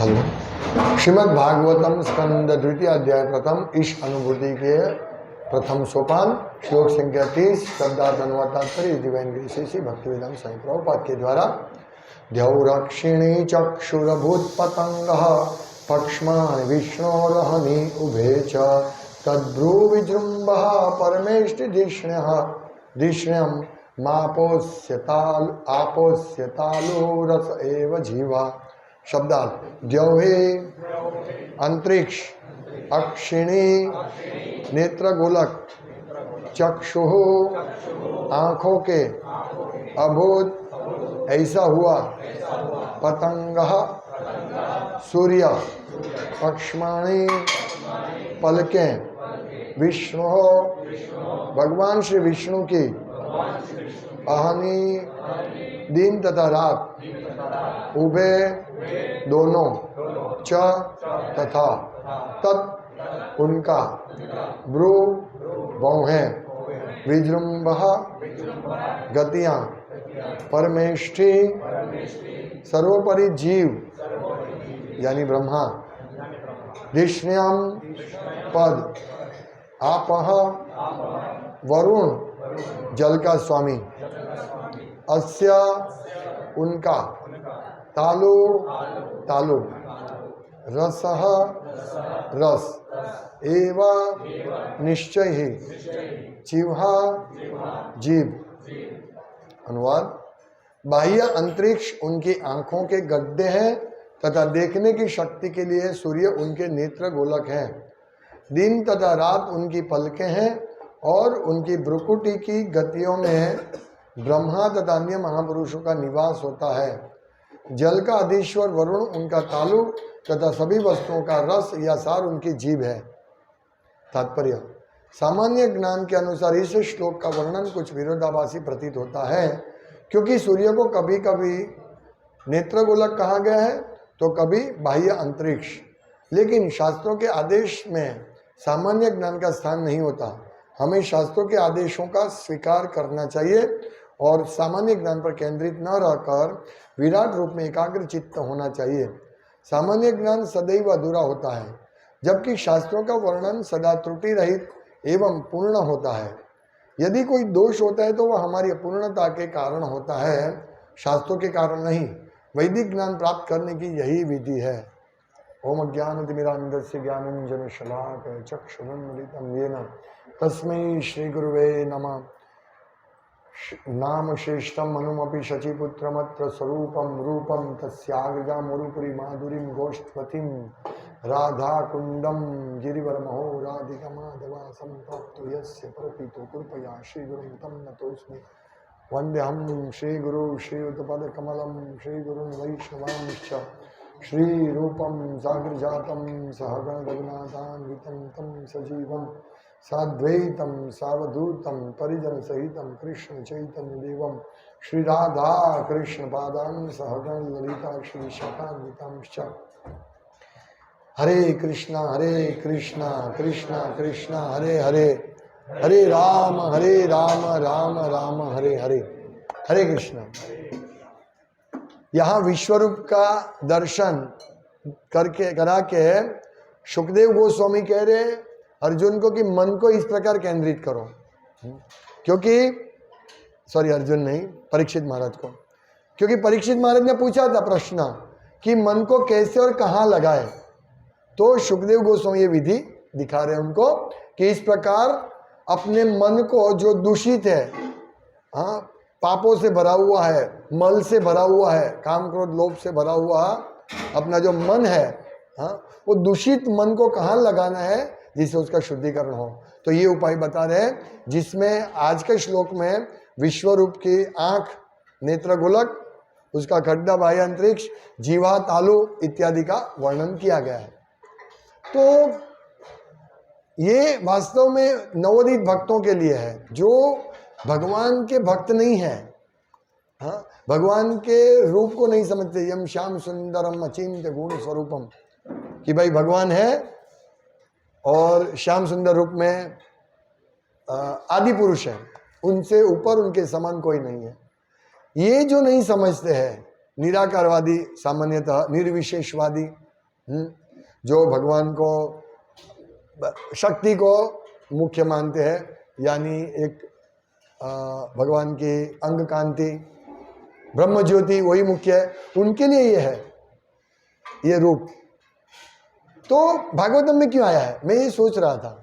श्रीमद् भागवतम स्कंद द्वितीय अध्याय प्रथम ईश अनुभूति के प्रथम सोपान श्लोक संख्या 30 शब्दार्थ अनुवाद तात्पर्य दिव्यांग श्री भक्तिवेदांत स्वामी प्रभुपाद के द्वारा द्यौरक्षिणी चक्षुरभूत पतंग पक्ष्मान् विष्णोरहनि उभे च तद्भ्रू विजृंभ परमेष्टि धिष्ण्यं आपोष्यतालो रस एव जीवा। शब्दार्थ द्यौहे अंतरिक्ष अक्षिणी नेत्रगोलक चक्षुः आँखों के अभूत ऐसा हुआ पतंग सूर्य पक्ष्माणी पलकें विष्णु भगवान श्री विष्णु की अहनी दिन तथा रात उभे दोनों च तथा तत् उनका भ्रू भौहें विजृंभ गतियां परमेष्ठि सर्वोपरि जीव यानी ब्रह्मा धिष्ण्यम पद आपह वरुण जल का स्वामी अस्य उनका तालु तालु रसः रस एव निश्चय ही जीवा जीव। अनुवाद बाह्य अंतरिक्ष उनकी आंखों के गड्ढे हैं तथा देखने की शक्ति के लिए सूर्य उनके नेत्र गोलक हैं। दिन तथा रात उनकी पलकें हैं और उनकी भ्रुकुटी की गतियों में ब्रह्मा तथा अन्य महापुरुषों का निवास होता है। जल का अधीश्वर वरुण उनका तालु तथा सभी वस्तुओं का रस या सार उनकी जीभ है। तात्पर्य सामान्य ज्ञान के अनुसार इस श्लोक का वर्णन कुछ विरोधाभासी प्रतीत होता है, क्योंकि सूर्य को कभी कभी नेत्रगोलक कहा गया है तो कभी बाह्य अंतरिक्ष, लेकिन शास्त्रों के आदेश में सामान्य ज्ञान का स्थान नहीं होता। हमें शास्त्रों के आदेशों का स्वीकार करना चाहिए और सामान्य ज्ञान पर केंद्रित न रहकर विराट रूप में एकाग्र चित्त होना चाहिए। सामान्य ज्ञान सदैव अधूरा होता है, जबकि शास्त्रों का वर्णन सदा त्रुटि रहित एवं पूर्ण होता है। यदि कोई दोष होता है तो वह हमारी अपूर्णता के कारण होता है, शास्त्रों के कारण नहीं। वैदिक ज्ञान प्राप्त करने की यही विधि है। ओम अज्ञानतिमिरान्धस्य ज्ञानाञ्जनशलाकया चक्षुरुन्मीलितं येन तस्मै श्री गुरुवे नमः। नाम श्रेष्ठम मनुमपि शचीपुत्रमत्र स्वरूपम रूपम तस्याग्रजा मुरुपुरी माधुरीं गोष्ठवतीं राधाकुंडम गिरिवरमहो राधिका माधवा संप्राप्तो यस्य परपितो कृपया श्रीगुरुं तं नतोऽस्मि। वन्देऽहं श्रीगुरु श्रीयुतपदकमलं श्रीगुरुं वैष्णवांश्च श्रीरूपं साग्रजातं सहगण रघुनाथान्वितं तं सजीवं साद्वैतं सावधूतं परिजन सहितं कृष्ण चैतन्य देवं श्री राधा कृष्ण पादान सहगण ललिता श्री शतान्वितांश्च। हरे कृष्णा कृष्णा कृष्णा हरे हरे, हरे राम राम राम हरे हरे। हरे कृष्णा। यहाँ विश्वरूप का दर्शन करा के सुखदेव गोस्वामी कह रहे अर्जुन को कि मन को इस प्रकार केंद्रित करो, क्योंकि अर्जुन नहीं, परीक्षित महाराज को, क्योंकि परीक्षित महाराज ने पूछा था प्रश्न कि मन को कैसे और कहाँ लगाए, तो सुखदेव गोस्वामी ये विधि दिखा रहे हैं उनको कि इस प्रकार अपने मन को जो दूषित है, हाँ, पापों से भरा हुआ है, मल से भरा हुआ है, काम क्रोध लोभ से भरा हुआ अपना जो मन है, हाँ, वो दूषित मन को कहाँ लगाना है जिससे उसका शुद्धिकरण हो। तो ये उपाय बता रहे हैं, जिसमें आज के श्लोक में विश्वरूप की आंख नेत्रगोलक, उसका गड्ढा बाह्य अंतरिक्ष, जीवा तालु इत्यादि का वर्णन किया गया है। तो ये वास्तव में नवोदित भक्तों के लिए है जो भगवान के भक्त नहीं है, हाँ, भगवान के रूप को नहीं समझते। यम श्याम सुंदरम अचिंत्य गुण स्वरूपम, कि भाई भगवान है और श्याम सुंदर रूप में आदि पुरुष है, उनसे ऊपर उनके समान कोई नहीं है। ये जो नहीं समझते हैं निराकारवादी, सामान्यतः निर्विशेषवादी, जो भगवान को शक्ति को मुख्य मानते हैं, यानी एक भगवान की अंग कांति ब्रह्म ज्योति वही मुख्य है, उनके लिए ये है ये रूप। तो भागवतम में क्यों आया है, मैं ये सोच रहा था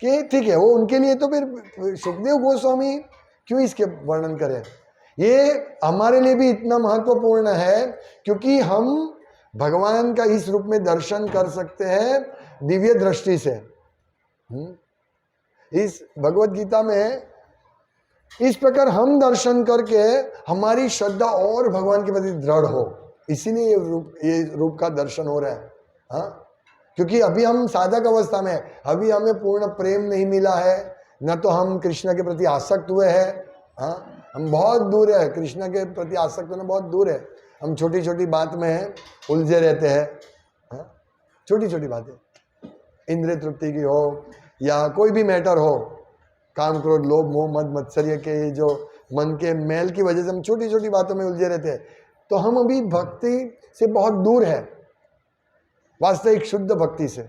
कि ठीक है वो उनके लिए, तो फिर सुखदेव गोस्वामी क्यों इसके वर्णन करें। ये हमारे लिए भी इतना महत्वपूर्ण है क्योंकि हम भगवान का इस रूप में दर्शन कर सकते हैं दिव्य दृष्टि से। इस भगवत गीता में इस प्रकार हम दर्शन करके हमारी श्रद्धा और भगवान के प्रति दृढ़ हो, इसीलिए ये रूप का दर्शन हो रहा है। हाँ, क्योंकि अभी हम साधक अवस्था में, अभी हमें पूर्ण प्रेम नहीं मिला है, न तो हम कृष्ण के प्रति आसक्त हुए हैं। हाँ, हम बहुत दूर है, कृष्ण के प्रति आसक्त होना बहुत दूर है। हम छोटी छोटी बात में उलझे रहते हैं। हाँ, छोटी छोटी बातें, इंद्रिय तृप्ति की हो या कोई भी मैटर हो, काम क्रोध लोभ मोह मद मत्सर्य के जो मन के मैल की वजह से हम छोटी छोटी बातों में उलझे रहते हैं। तो हम अभी भक्ति से बहुत दूर है, वास्तविक शुद्ध भक्ति से।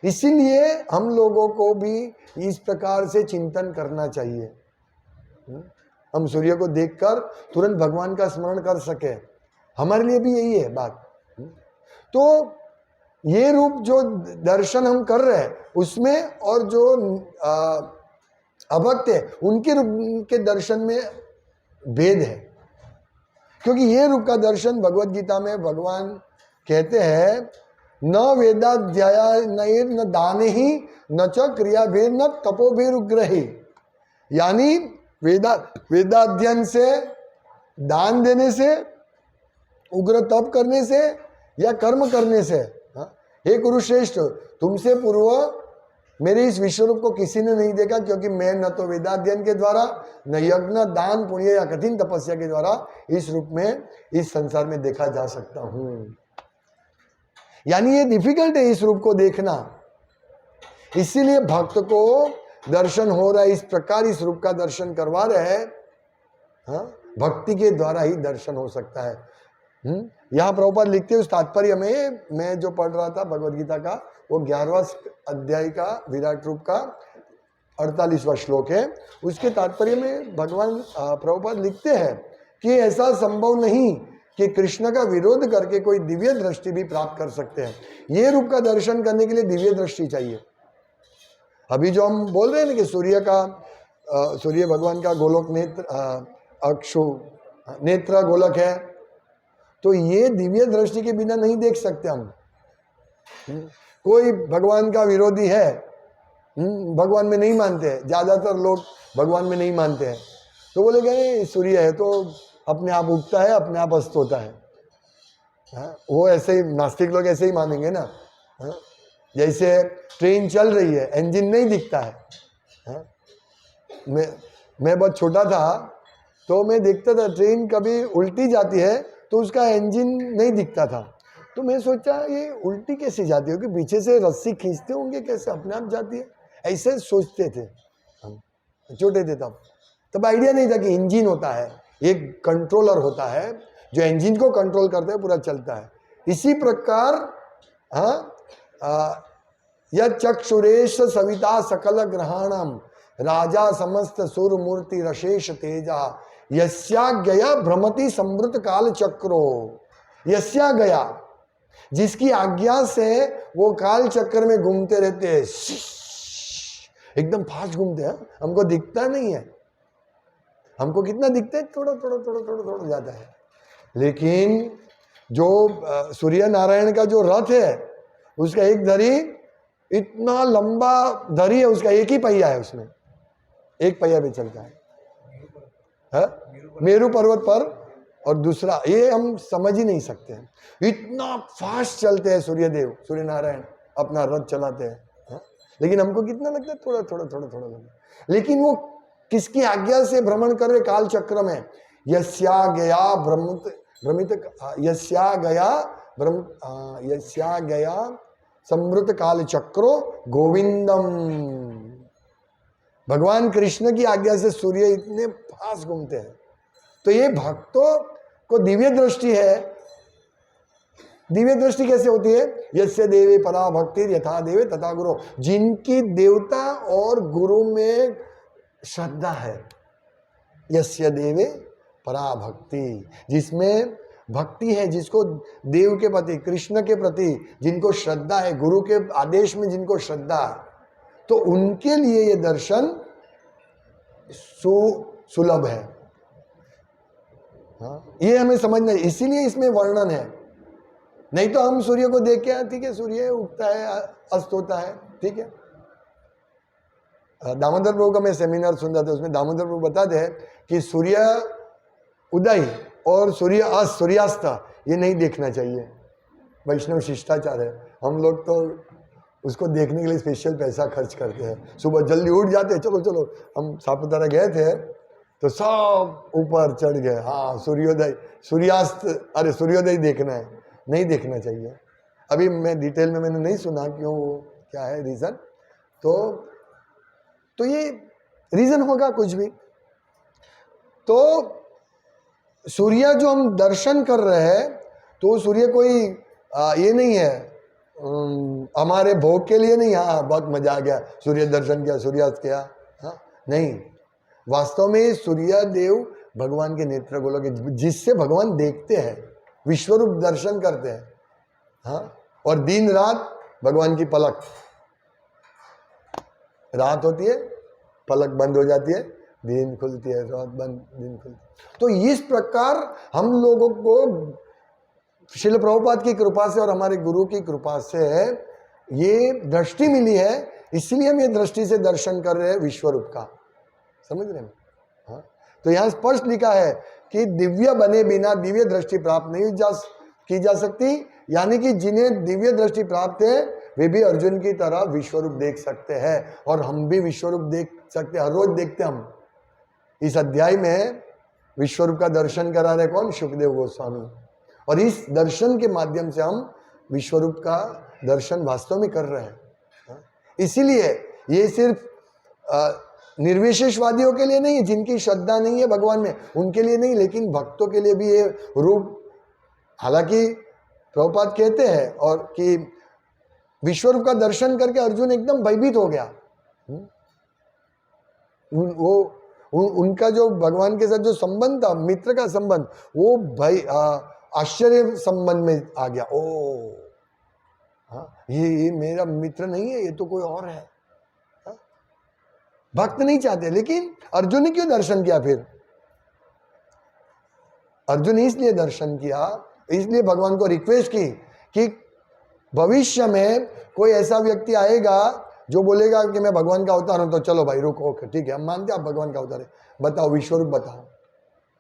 इसीलिए हम लोगों को भी इस प्रकार से चिंतन करना चाहिए। हम सूर्य को देखकर तुरंत भगवान का स्मरण कर सके, हमारे लिए भी यही है बात। तो ये रूप जो दर्शन हम कर रहे हैं उसमें, और जो अभक्त है उनके रूप के दर्शन में भेद है। क्योंकि ये रूप का दर्शन भगवत गीता में भगवान कहते हैं, न वेदाध्याय न दाने ही न च क्रिया भेद न तपोभिरुग्रही, यानी वेदाध्ययन से, दान देने से, उग्र तप करने से या कर्म करने से। हे कुरुश्रेष्ठ, तुमसे पूर्व मेरे इस विश्वरूप को किसी ने नहीं देखा, क्योंकि मैं न तो वेदाध्ययन के द्वारा न यज्ञ दान पुण्य या कठिन तपस्या के द्वारा इस रूप में इस संसार में देखा जा सकता हूं। यानी ये डिफिकल्ट है इस रूप को देखना, इसीलिए भक्त को दर्शन हो रहा है, इस प्रकार इस रूप का दर्शन करवा रहे हैं। हाँ, भक्ति के द्वारा ही दर्शन हो सकता है। यहाँ प्रभुपाद लिखते हैं उस तात्पर्य में, मैं जो पढ़ रहा था भगवद गीता का, वो 11वां अध्याय का विराट रूप का 48वां श्लोक है। उसके तात्पर्य में भगवान प्रभुपाद लिखते हैं कि ऐसा संभव नहीं कि कृष्ण का विरोध करके कोई दिव्य दृष्टि भी प्राप्त कर सकते हैं। ये रूप का दर्शन करने के लिए दिव्य दृष्टि चाहिए। अभी जो हम बोल रहे हैं ना कि सूर्य भगवान का गोलोक नेत्र, अक्षु नेत्र गोलक है, तो ये दिव्य दृष्टि के बिना नहीं देख सकते हम। कोई भगवान का विरोधी है, भगवान में नहीं मानते हैं, ज्यादातर लोग भगवान में नहीं मानते हैं, तो बोले गए सूर्य है तो अपने आप उगता है, अपने आप अस्त होता है। वो ऐसे ही नास्तिक लोग ऐसे ही मानेंगे ना। जैसे ट्रेन चल रही है, इंजन नहीं दिखता है। मैं बहुत छोटा था तो मैं देखता था ट्रेन कभी उल्टी जाती है तो उसका इंजन नहीं दिखता था। तो मैं सोचा ये उल्टी कैसे जाती होगी, पीछे से रस्सी खींचते होंगे, कैसे अपने आप जाती है, ऐसे सोचते थे हम, छोटे थे तब आइडिया नहीं था कि इंजन होता है, एक कंट्रोलर होता है जो इंजन को कंट्रोल करता है, पूरा चलता है। इसी प्रकार यक्षुरेश सविता सकल ग्रहाणम राजा समस्त सुर मूर्ति रशेष तेजा यस्याज्ञया भ्रमति समृत काल चक्रो। यस्याज्ञया, जिसकी आज्ञा से वो काल चक्र में घूमते रहते हैं, एकदम फास्ट घूमते हैं। हमको दिखता नहीं है, हमको कितना दिखता है, थोड़ा थोड़ा थोड़ा थोड़ा थोड़ा ज्यादा है। लेकिन जो सूर्य नारायण का जो रथ है, उसका एक धरी इतना लंबा धरी है, उसका एक ही पहिया है, उसमें एक पहिया भी चलता है, मेरू पर्वत पर, और दूसरा ये हम समझ ही नहीं सकते हैं। इतना फास्ट चलते हैं सूर्यदेव, सूर्य नारायण अपना रथ चलाते हैं। लेकिन हमको कितना लगता है, थोड़ा थोड़ा थोड़ा थोड़ा लगता। लेकिन वो किसकी आज्ञा से भ्रमण कर रहे काल चक्र में? यस्या गया समृत काल चक्रो गोविंदम। भगवान कृष्ण की आज्ञा से सूर्य इतने फास्ट घूमते हैं। तो ये भक्तों को दिव्य दृष्टि है, दिव्य दृष्टि कैसे होती है? यस्य देवे परा भक्ति यथा देवे तथा गुरु, जिनकी देवता और गुरु में श्रद्धा है। यस्य देवे परा भक्ति, जिसमें भक्ति है, जिसको देव के प्रति, कृष्ण के प्रति जिनको श्रद्धा है, गुरु के आदेश में जिनको श्रद्धा है, तो उनके लिए ये दर्शन सुलभ है। हाँ, ये हमें समझना है, इसीलिए इसमें वर्णन है। नहीं तो हम सूर्य को देख के, ठीक है, सूर्य उगता है, अस्त होता है, ठीक है। दामोदर प्रभु का मैं सेमिनार सुन रहा था, उसमें दामोदर प्रभु बताते हैं कि सूर्य उदय और सूर्य अस्त, सूर्यास्त ये नहीं देखना चाहिए। वैष्णव शिष्टाचार है। हम लोग तो उसको देखने के लिए स्पेशल पैसा खर्च करते हैं। सुबह जल्दी उठ जाते हैं, चलो चलो। हम सापुतारा गए थे तो सब ऊपर चढ़ गए, हाँ सूर्योदय सूर्यास्त, अरे सूर्योदय देखना है। नहीं देखना चाहिए। अभी मैं डिटेल में मैंने नहीं सुना क्यों, क्या है रीज़न, तो ये रीज़न होगा कुछ भी। तो सूर्य जो हम दर्शन कर रहे हैं, तो सूर्य कोई ये नहीं है हमारे भोग के लिए नहीं, हाँ बहुत मजा आ गया सूर्य दर्शन किया, सूर्यास्त किया, हाँ नहीं। वास्तव में सूर्य देव भगवान के नेत्र गोलक है, जिससे भगवान देखते हैं, विश्वरूप दर्शन करते हैं। हाँ, और दिन रात भगवान की पलक, रात होती है पलक बंद हो जाती है, दिन खुलती है, रात बंद दिन खुलती है। तो इस प्रकार हम लोगों को श्रील प्रभुपाद की कृपा से और हमारे गुरु की कृपा से ये दृष्टि मिली है, इसलिए हम ये दृष्टि से दर्शन कर रहे हैं विश्वरूप का। समझ रहे हैं? हाँ, तो यहाँ स्पष्ट लिखा है कि दिव्य बने बिना दिव्य दृष्टि प्राप्त नहीं की जा सकती, यानी कि जिन्हें दिव्य दृष्टि प्राप्त है वे भी अर्जुन की तरह विश्वरूप देख सकते हैं, और हम भी विश्वरूप देख सकते हैं, हर रोज देखते हैं हम। इस अध्याय में विश्वरूप का दर्शन करा रहे कौन? सुखदेव गोस्वामी। और इस दर्शन के माध्यम से हम विश्वरूप का दर्शन वास्तव में कर रहे हैं। इसीलिए ये सिर्फ निर्विशेषवादियों के लिए नहीं है, जिनकी श्रद्धा नहीं है भगवान में, उनके लिए नहीं, लेकिन भक्तों के लिए भी ये रूप, हालांकि प्रभुपाद कहते हैं और कि विश्वरूप का दर्शन करके अर्जुन एकदम भयभीत हो गया। उनका जो भगवान के साथ जो संबंध था, मित्र का संबंध, वो भय आश्चर्य संबंध में आ गया। ओ हाँ, ये मेरा मित्र नहीं है, ये तो कोई और है। भक्त नहीं चाहते, लेकिन अर्जुन ने क्यों दर्शन किया? फिर अर्जुन ने इसलिए दर्शन किया, इसलिए भगवान को रिक्वेस्ट की कि भविष्य में कोई ऐसा व्यक्ति आएगा जो बोलेगा कि मैं भगवान का अवतार हूं, तो चलो भाई रुको, ठीक है हम मानते आप भगवान का अवतार है, बताओ विश्वरूप बताओ,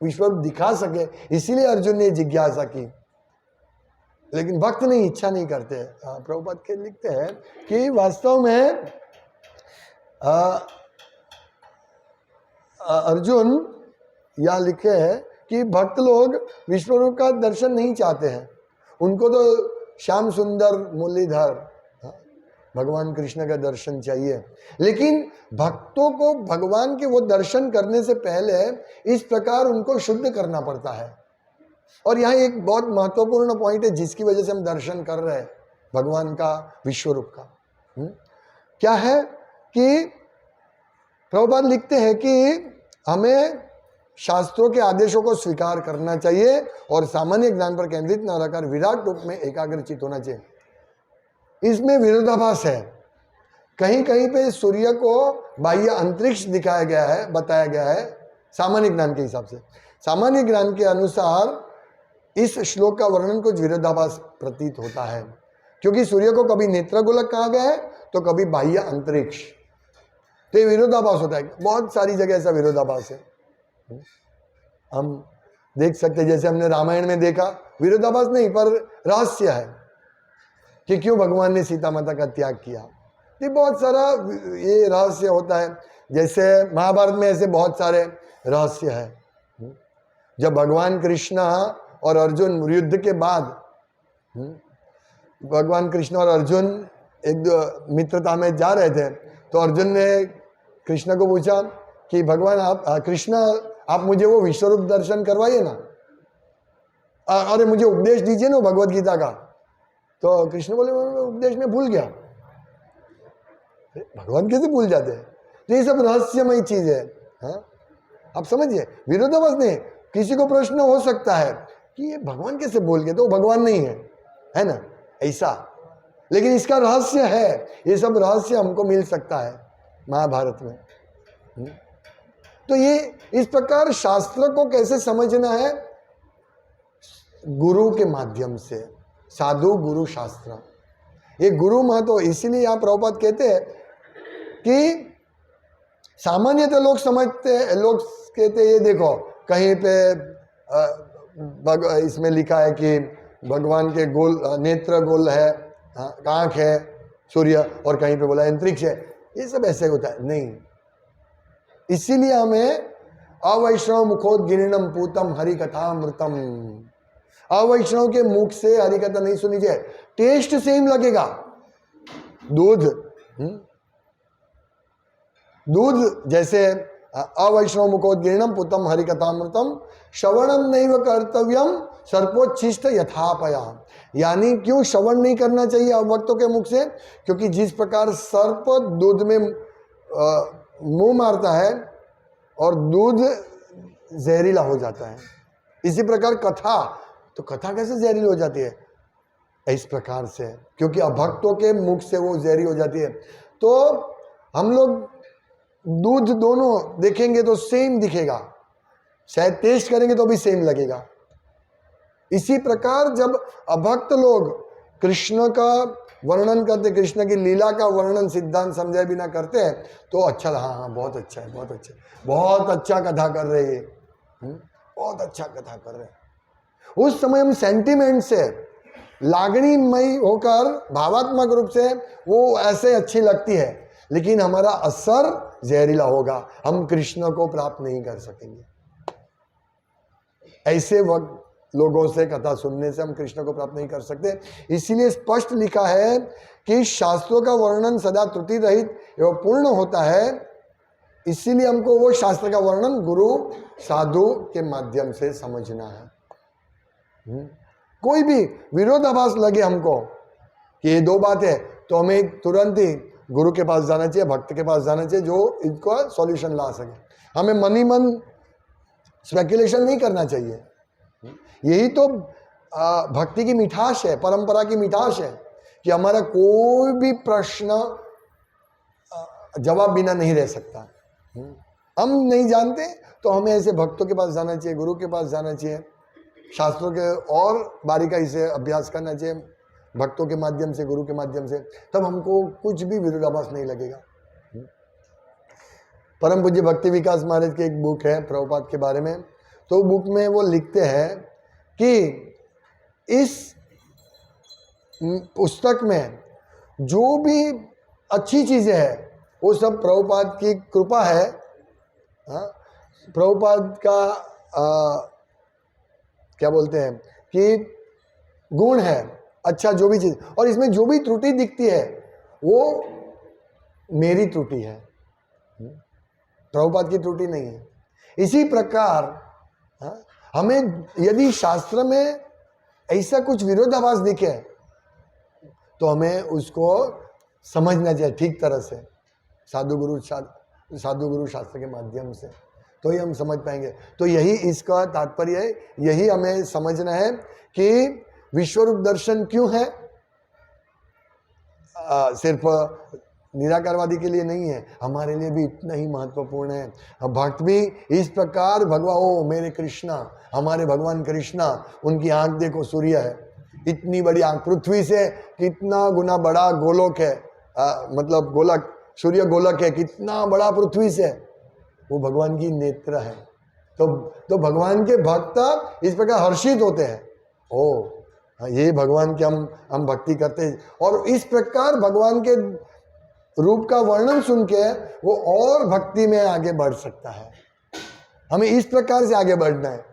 विश्वरूप दिखा सके। इसीलिए अर्जुन ने जिज्ञासा की, लेकिन भक्त नहीं, इच्छा नहीं करते। प्रभुपाद के लिखते हैं कि वास्तव में अर्जुन यहाँ लिखे हैं कि भक्त लोग विश्वरूप का दर्शन नहीं चाहते हैं, उनको तो श्याम सुंदर मुरलीधर भगवान कृष्ण का दर्शन चाहिए। लेकिन भक्तों को भगवान के वो दर्शन करने से पहले इस प्रकार उनको शुद्ध करना पड़ता है। और यहाँ एक बहुत महत्वपूर्ण पॉइंट है जिसकी वजह से हम दर्शन कर रहे हैं भगवान का, विश्वरूप का। क्या है कि प्रभुपाद लिखते हैं कि हमें शास्त्रों के आदेशों को स्वीकार करना चाहिए और सामान्य ज्ञान पर केंद्रित न रहकर विराट रूप में एकाग्रचित होना चाहिए। इसमें विरोधाभास है। कहीं कहीं पे सूर्य को बाह्य अंतरिक्ष दिखाया गया है, बताया गया है सामान्य ज्ञान के हिसाब से। सामान्य ज्ञान के अनुसार इस श्लोक का वर्णन कुछ विरोधाभास प्रतीत होता है, क्योंकि सूर्य को कभी नेत्र गोलक कहा गया है तो कभी बाह्य अंतरिक्ष, तो ये विरोधाभास होता है। बहुत सारी जगह ऐसा विरोधाभास है, हम देख सकते हैं। जैसे हमने रामायण में देखा, विरोधाभास नहीं पर रहस्य है कि क्यों भगवान ने सीता माता का त्याग किया। ये बहुत सारा ये रहस्य होता है। जैसे महाभारत में ऐसे बहुत सारे रहस्य है। जब भगवान कृष्ण और अर्जुन युद्ध के बाद, भगवान कृष्ण और अर्जुन एक मित्रता में जा रहे थे, तो अर्जुन ने कृष्ण को पूछा कि भगवान आप कृष्ण आप मुझे वो विश्वरूप दर्शन करवाइए ना, अरे मुझे उपदेश दीजिए ना भगवत गीता का। तो कृष्ण बोले मैं उपदेश में भूल गया। भगवान कैसे भूल जाते हैं? तो ये सब रहस्यमय चीज है। हाँ, आप समझिए, विरोधाभास नहीं। किसी को प्रश्न हो सकता है कि ये भगवान कैसे भूल गए, तो भगवान नहीं है ना, ऐसा। लेकिन इसका रहस्य है, ये सब रहस्य हमको मिल सकता है महाभारत में। तो ये इस प्रकार शास्त्र को कैसे समझना है? गुरु के माध्यम से, साधु गुरु शास्त्र। ये गुरु महत्व, इसीलिए यहाँ प्रभुपाद कहते हैं कि सामान्यतः लोग समझते, लोग कहते ये देखो कहीं पे इसमें लिखा है कि भगवान के गोल नेत्र गोल है, आँख है सूर्य, और कहीं पे बोला अंतरिक्ष है। ये सब ऐसे होता है नहीं। इसीलिए हमें अवैष्णव मुखोद्गिरणम पूतम हरि कथामृतम, अवैष्णव के मुख से हरि कथा नहीं सुनी जाए। टेस्ट सेम लगेगा, दूध दूध जैसे अवैष्णव मुखोद्गिरणम पूतम हरि कथामृतम श्रवणम नैव कर्तव्यम सर्पोच्छिष्ट यथापया। यानी क्यों श्रवण नहीं करना चाहिए अवक्तों के मुख से? क्योंकि जिस प्रकार सर्प दूध में मुंह मारता है और दूध जहरीला हो जाता है, इसी प्रकार कथा, तो कथा कैसे जहरीली हो जाती है? इस प्रकार से, क्योंकि अभक्तों के मुख से वो जहरी हो जाती है। तो हम लोग दूध दोनों देखेंगे तो सेम दिखेगा, शायद टेस्ट करेंगे तो भी सेम लगेगा। इसी प्रकार जब अभक्त लोग कृष्ण का वर्णन करते, कृष्ण की लीला का वर्णन सिद्धांत समझाए बिना करते हैं, तो अच्छा, हाँ हाँ बहुत अच्छा है, बहुत अच्छा, बहुत अच्छा कथा कर रहे हैं, बहुत अच्छा कथा कर रहे हैं। उस समय हम सेंटिमेंट से, लागणीमय होकर, भावात्मक रूप से वो ऐसे अच्छी लगती है, लेकिन हमारा असर जहरीला होगा, हम कृष्ण को प्राप्त नहीं कर सकेंगे। ऐसे वक्त लोगों से कथा सुनने से हम कृष्ण को प्राप्त नहीं कर सकते। इसीलिए स्पष्ट लिखा है कि शास्त्रों का वर्णन सदा त्रुटि रहित एवं पूर्ण होता है। इसीलिए हमको वो शास्त्र का वर्णन गुरु साधु के माध्यम से समझना है। कोई भी विरोधाभास लगे हमको कि ये दो बात है, तो हमें तुरंत ही गुरु के पास जाना चाहिए, भक्त के पास जाना चाहिए, जो इनको सॉल्यूशन ला सके। हमें मन ही मन स्पेकुलेशन नहीं करना चाहिए। यही तो भक्ति की मिठास है, परंपरा की मिठास है, कि हमारा कोई भी प्रश्न जवाब बिना नहीं रह सकता। हम नहीं जानते तो हमें ऐसे भक्तों के पास जाना चाहिए, गुरु के पास जाना चाहिए, शास्त्रों के और बारीकाई से अभ्यास करना चाहिए, भक्तों के माध्यम से, गुरु के माध्यम से, तब हमको कुछ भी विरोधाभास नहीं लगेगा। परम पूज्य भक्ति विकास महाराज की एक बुक है प्रभुपाद के बारे में, तो बुक में वो लिखते हैं कि इस पुस्तक में जो भी अच्छी चीज़ें हैं वो सब प्रभुपाद की कृपा है। प्रभुपाद का क्या बोलते हैं कि गुण है, अच्छा जो भी चीज़, और इसमें जो भी त्रुटि दिखती है वो मेरी त्रुटि है, प्रभुपाद की त्रुटि नहीं है। इसी प्रकार हमें यदि शास्त्र में ऐसा कुछ विरोधाभास दिखे तो हमें उसको समझना चाहिए ठीक तरह से, साधु गुरु शास्त्र के माध्यम से, तो ही हम समझ पाएंगे। तो यही इसका तात्पर्य है, यही हमें समझना है कि विश्वरूप दर्शन क्यों है। सिर्फ निराकारवादी के लिए नहीं है, हमारे लिए भी इतना ही महत्वपूर्ण है। भक्त भी इस प्रकार भगवान, ओ मेरे कृष्णा, हमारे भगवान कृष्णा, उनकी आंख देखो सूर्य है, इतनी बड़ी आंख, पृथ्वी से कितना गुना बड़ा गोलोक है, मतलब गोलक, सूर्य गोलक है, कितना बड़ा पृथ्वी से, वो भगवान की नेत्र है। तो भगवान के भक्त इस प्रकार हर्षित होते हैं, ओ ये भगवान की हम भक्ति करते हैं, और इस प्रकार भगवान के रूप का वर्णन सुन के वो और भक्ति में आगे बढ़ सकता है। हमें इस प्रकार से आगे बढ़ना है।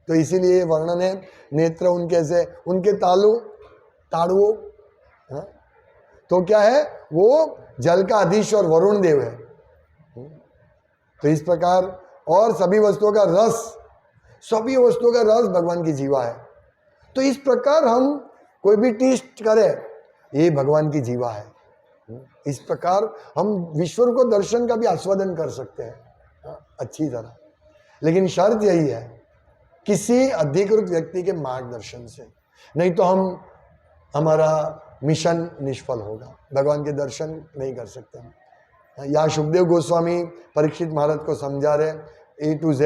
तो इसीलिए वर्णन है, नेत्र उनके से, उनके ताड़ुओ, तो क्या है, वो जल का अधीश्वर वरुण देव है। तो इस प्रकार, और सभी वस्तुओं का रस, सभी वस्तुओं का रस भगवान की जीवा है। तो इस प्रकार हम कोई भी टेस्ट करे, ये भगवान की जीवा है। इस प्रकार हम विश्व को दर्शन का भी आस्वादन कर सकते हैं अच्छी तरह, लेकिन शर्त यही है किसी अधिकृत व्यक्ति के मार्गदर्शन से, नहीं तो हमारा मिशन निष्फल होगा, भगवान के दर्शन नहीं कर सकते हम। यहाँ सुखदेव गोस्वामी परीक्षित महाराज को समझा रहे A to Z,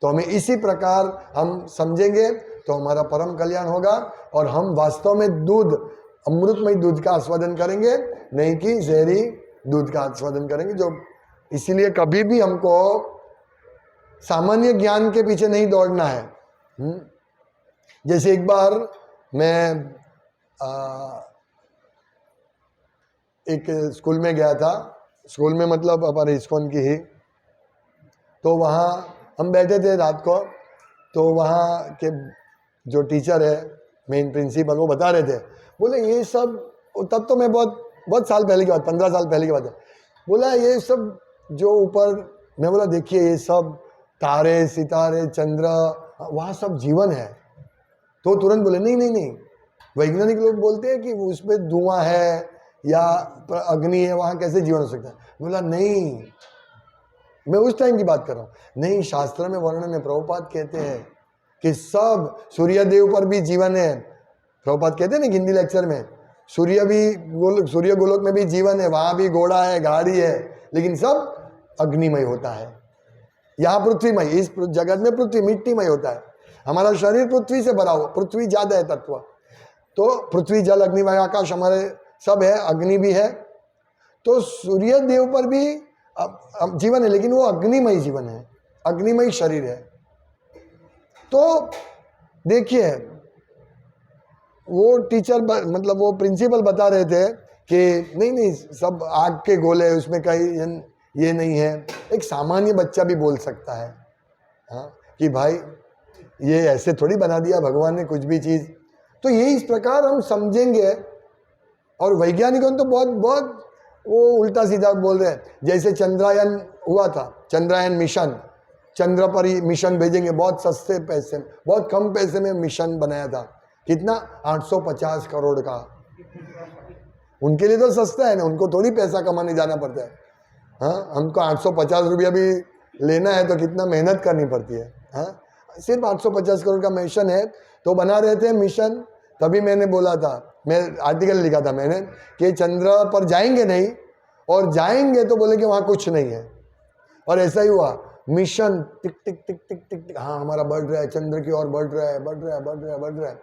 तो हमें इसी प्रकार हम समझेंगे तो हमारा परम कल्याण होगा और हम वास्तव में दूध, अमृतमय दूध का आस्वादन करेंगे, नहीं कि जहरी दूध का आस्वादन करेंगे। जो इसीलिए कभी भी हमको सामान्य ज्ञान के पीछे नहीं दौड़ना है। जैसे एक बार मैं एक स्कूल में गया था, स्कूल में मतलब हमारे इस्कॉन की ही, तो वहाँ हम बैठे थे रात को, तो वहाँ के जो टीचर है, मेन प्रिंसिपल, वो बता रहे थे, बोले ये सब, तब तो मैं बहुत साल पहले की बात, 15 साल पहले की बात है, बोला ये सब जो ऊपर, मैं बोला देखिए ये सब तारे सितारे चंद्र, वहाँ सब जीवन है। तो तुरंत बोले नहीं, वैज्ञानिक लोग बोलते हैं कि उसमें धुआं है या अग्नि है, वहाँ कैसे जीवन हो सकता है। बोला नहीं, मैं उस टाइम की बात कर रहा हूँ, नहीं, शास्त्र में वर्णन है, प्रभुपाद कहते हैं कि सब, सूर्य देव पर भी जीवन है, प्रभुपाद कहते हैं ना हिंदी लेक्चर में, सूर्य गोलोक में भी जीवन है, वहाँ भी घोड़ा है, गाड़ी है, लेकिन सब अग्निमय होता है। यहाँ पृथ्वीमय, इस जगत में पृथ्वी मिट्टीमय होता है। हमारा शरीर पृथ्वी से भरा हुआ, पृथ्वी ज्यादा है तत्व, तो पृथ्वी जल अग्नि वायु आकाश हमारे सब है, अग्नि भी है। तो सूर्य देव पर भी जीवन है, लेकिन वो अग्निमय जीवन है, अग्निमय शरीर है। तो देखिए वो टीचर मतलब वो प्रिंसिपल बता रहे थे कि नहीं सब आग के गोले, उसमें कहीं ये नहीं है। एक सामान्य बच्चा भी बोल सकता है हाँ, कि भाई ये ऐसे थोड़ी बना दिया भगवान ने कुछ भी चीज़। तो ये इस प्रकार हम समझेंगे। और वैज्ञानिकों तो बहुत वो उल्टा सीधा बोल रहे हैं। जैसे चंद्रयान हुआ था, चंद्रयान मिशन, चंद्र पर ही मिशन भेजेंगे, बहुत सस्ते पैसे, बहुत कम पैसे में मिशन बनाया था। कितना? 850 करोड़ का। उनके लिए तो सस्ता है ना, उनको थोड़ी पैसा कमाने जाना पड़ता है। हाँ, हमको 850 रुपया भी लेना है तो कितना मेहनत करनी पड़ती है। हाँ, सिर्फ 850 करोड़ का मिशन है तो बना रहे थे मिशन। तभी मैंने बोला था, मैं आर्टिकल लिखा था मैंने कि चंद्र पर जाएंगे नहीं, और जाएंगे तो बोले कि वहाँ कुछ नहीं है। और ऐसा ही हुआ, मिशन टिक टिक टिक टिक टिक टिक, हाँ हमारा बढ़ रहा है, चंद्र की ओर बढ़ रहा है, बढ़ रहा है, बढ़ रहा है, बढ़ रहा है।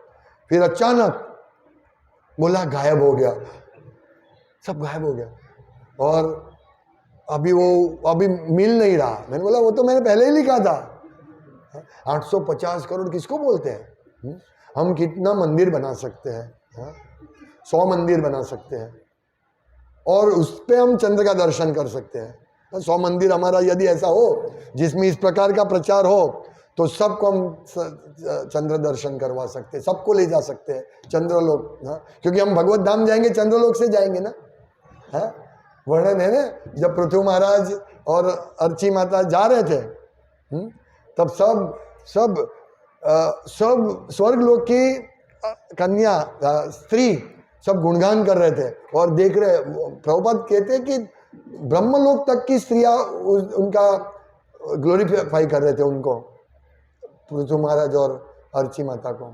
फिर अचानक बोला गायब हो गया, सब गायब हो गया। और अभी मिल नहीं रहा। मैंने बोला वो तो मैंने पहले ही लिखा था। 850 करोड़ किसको बोलते हैं? हम कितना मंदिर बना सकते हैं, 100 मंदिर बना सकते हैं, और उस पर हम चंद्र का दर्शन कर सकते हैं। 100 मंदिर हमारा यदि ऐसा हो जिसमें इस प्रकार का प्रचार हो तो सबको हम चंद्र दर्शन करवा सकते हैं, सबको ले जा सकते हैं चंद्रलोक। क्योंकि हम भगवत धाम जाएंगे चंद्रलोक से जाएंगे ना। वर्णन है ना, जब पृथु महाराज और अर्ची माता जा रहे थे तब सब स्वर्ग लोक की कन्या स्त्री सब गुणगान कर रहे थे और देख रहे। प्रभुपाद कहते हैं कि ब्रह्मलोक तक की स्त्रियां उनका ग्लोरीफाई कर रहे थे, उनको, पृथु महाराज और अर्ची माता को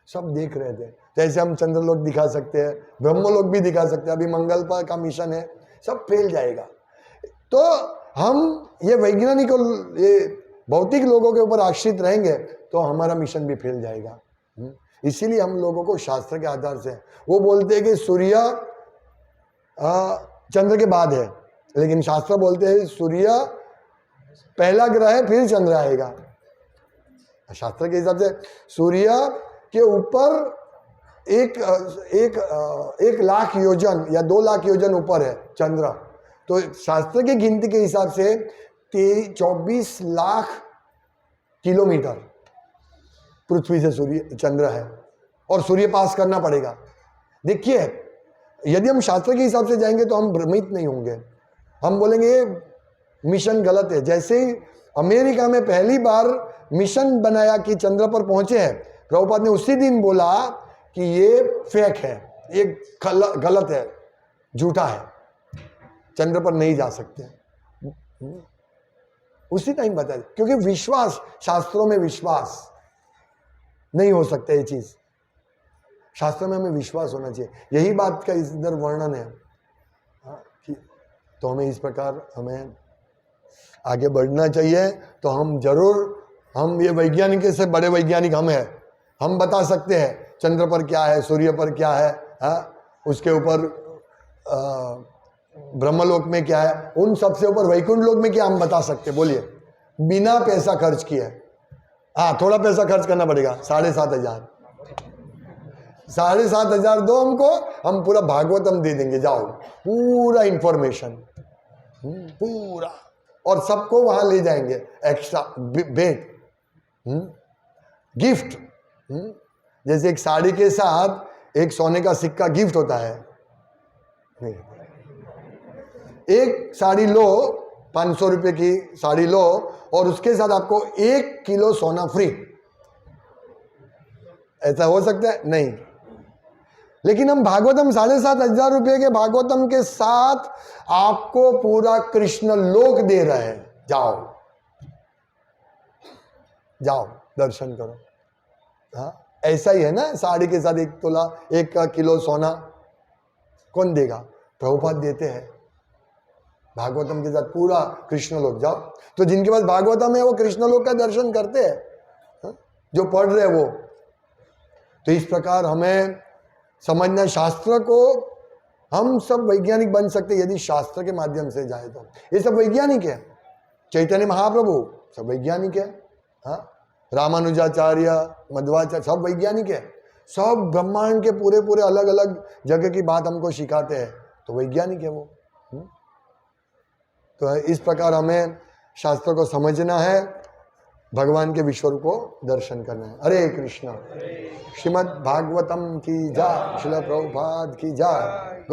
सब देख रहे थे। जैसे हम चंद्रलोक दिखा सकते हैं, ब्रह्मलोक भी दिखा सकते हैं। अभी मंगल पर का मिशन है, सब फैल जाएगा। तो हम ये वैज्ञानिकों, ये भौतिक लोगों के ऊपर आश्रित रहेंगे तो हमारा मिशन भी फैल जाएगा। इसीलिए हम लोगों को शास्त्र के आधार से, वो बोलते हैं कि सूर्य चंद्र के बाद है, लेकिन शास्त्र बोलते हैं सूर्य पहला ग्रह है फिर चंद्र आएगा। शास्त्र के हिसाब से सूर्य के ऊपर एक लाख योजन या 2 लाख योजन ऊपर है चंद्र। तो शास्त्र की गिनती के हिसाब से 24 लाख किलोमीटर पृथ्वी से सूर्य चंद्र है, और सूर्य पास करना पड़ेगा। देखिए, यदि हम शास्त्र के हिसाब से जाएंगे तो हम भ्रमित नहीं होंगे। हम बोलेंगे ये मिशन गलत है। जैसे ही अमेरिका में पहली बार मिशन बनाया कि चंद्र पर पहुंचे हैं, प्रभुपाद ने उसी दिन बोला कि ये फेक है, ये गलत है, झूठा है, चंद्र पर नहीं जा सकते। उसी टाइम बता दे, क्योंकि विश्वास, शास्त्रों में विश्वास नहीं हो सकता ये चीज, शास्त्रों में हमें विश्वास होना चाहिए। यही बात का इधर वर्णन है। तो हमें इस प्रकार हमें आगे बढ़ना चाहिए। तो हम जरूर, हम ये वैज्ञानिक से बड़े वैज्ञानिक हम हैं, हम बता सकते हैं चंद्र पर क्या है, सूर्य पर क्या है, उसके ऊपर ब्रह्मलोक में क्या है, उन सबसे ऊपर वैकुंठ लोक में क्या हम बता सकते, बोलिए, बिना पैसा खर्च किए। हाँ, थोड़ा पैसा खर्च करना पड़ेगा, 7,500। 7,500 दो हमको, हम पूरा भागवतम दे देंगे, जाओ, पूरा इंफॉर्मेशन, पूरा, और सबको वहां ले जाएंगे, एक्स्ट्रा भेंट, गिफ्ट। जैसे एक साड़ी के साथ एक सोने का सिक्का गिफ्ट होता है, नहीं, एक साड़ी लो, 500 रुपए की साड़ी लो, और उसके साथ आपको 1 किलो सोना फ्री। ऐसा हो सकता है? नहीं। लेकिन हम भागवतम 7,500 रुपए के भागवतम के साथ आपको पूरा कृष्ण लोक दे रहे हैं। जाओ जाओ, दर्शन करो। हाँ, ऐसा ही है ना, साड़ी के साथ 1 तोला 1 किलो सोना कौन देगा? प्रभुपाद देते हैं। भागवतम के साथ पूरा कृष्ण लोक जाओ। तो जिनके पास भागवतम है वो कृष्ण लोक का दर्शन करते हैं, जो पढ़ रहे वो। तो इस प्रकार हमें समझना, शास्त्र को हम सब वैज्ञानिक बन सकते यदि शास्त्र के माध्यम से जाए तो। ये सब वैज्ञानिक है, चैतन्य महाप्रभु सब वैज्ञानिक है, हाँ, रामानुजाचार्य, मध्वाचार्य सब वैज्ञानिक है, सब ब्रह्मांड के पूरे पूरे अलग अलग जगह की बात हमको सिखाते हैं, तो वैज्ञानिक है वो। तो इस प्रकार हमें शास्त्र को समझना है, भगवान के विश्व को दर्शन करना है। हरे कृष्ण। श्रीमद् भागवतम की जय, श्रील प्रभुपाद की जय।